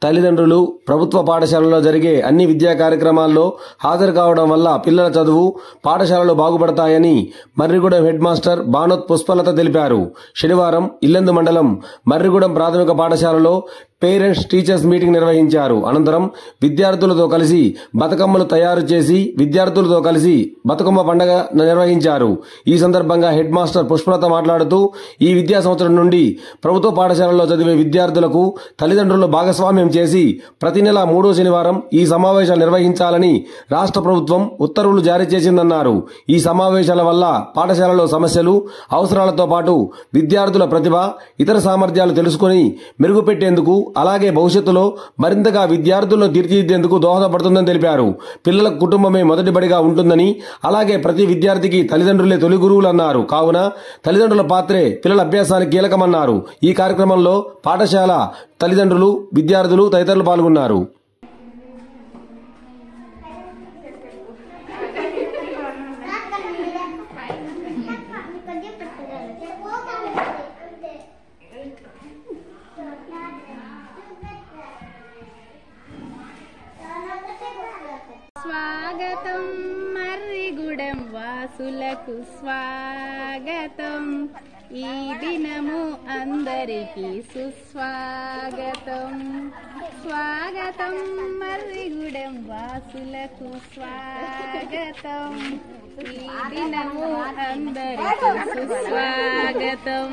తల్లిదండ్రులు ప్రభుత్వ పాఠశాలలో జరిగే అన్ని విద్యా కార్యక్రమాల్లో హాజరు కావడం వల్ల పిల్లల చదువు పాఠశాలలు బాగుపడతాయని మర్రిగూడెం హెడ్ మాస్టర్ బానోత్ పుష్పలత తెలిపారు. శనివారం ఇల్లందు మండలం మర్రిగూడెం ప్రాథమిక పాఠశాలలో పేరెంట్స్ టీచర్స్ మీటింగ్ నిర్వహించారు. అనంతరం విద్యార్థులతో కలిసి బతుకమ్మలు తయారు చేసి విద్యార్థులతో కలిసి బతుకమ్మ పండుగ నిర్వహించారు. ఈ సందర్భంగా హెడ్ మాస్టర్ పుష్పలత మాట్లాడుతూ ఈ విద్యా సంవత్సరం నుండి ప్రభుత్వ పాఠశాలలో చదివే విద్యార్థులకు తల్లిదండ్రులు భాగస్వామ్యం చేసి ప్రతి నెల 3వ శనివారం ఈ సమావేశాలు నిర్వహించాలని రాష్ట్ర ప్రభుత్వం ఉత్తర్వులు జారీ చేసిందన్నారు. ఈ సమావేశాల వల్ల పాఠశాలలో సమస్యలు అవసరాలతో పాటు విద్యార్థుల ప్రతిభ ఇతర సామర్థ్యాలు తెలుసుకుని మెరుగుపెట్టేందుకు అలాగే భవిష్యత్తులో మరింతగా విద్యార్థులను తీర్చిదిద్దేందుకు దోహదపడుతుందని తెలిపారు. పిల్లల కుటుంబమే మొదటి బడిగా ఉంటుందని అలాగే ప్రతి విద్యార్థికి తల్లిదండ్రులే తొలి గురువులన్నారు. కావున తల్లిదండ్రుల పాత్రే పిల్లల అభ్యాసానికి కీలకమన్నారు. ఈ కార్యక్రమంలో పాఠశాల తల్లిదండ్రులు విద్యార్థులు తదితరులు పాల్గొన్నారు. స్వాగతం మర్రిగూడెం వాసులకు స్వాగతం, ఈ దినము అందరికీ సుస్వాగతం. స్వాగతం మర్రిగూడెం వాసులకు స్వాగతం, ఈ దినము అందరికీ సుస్వాగతం.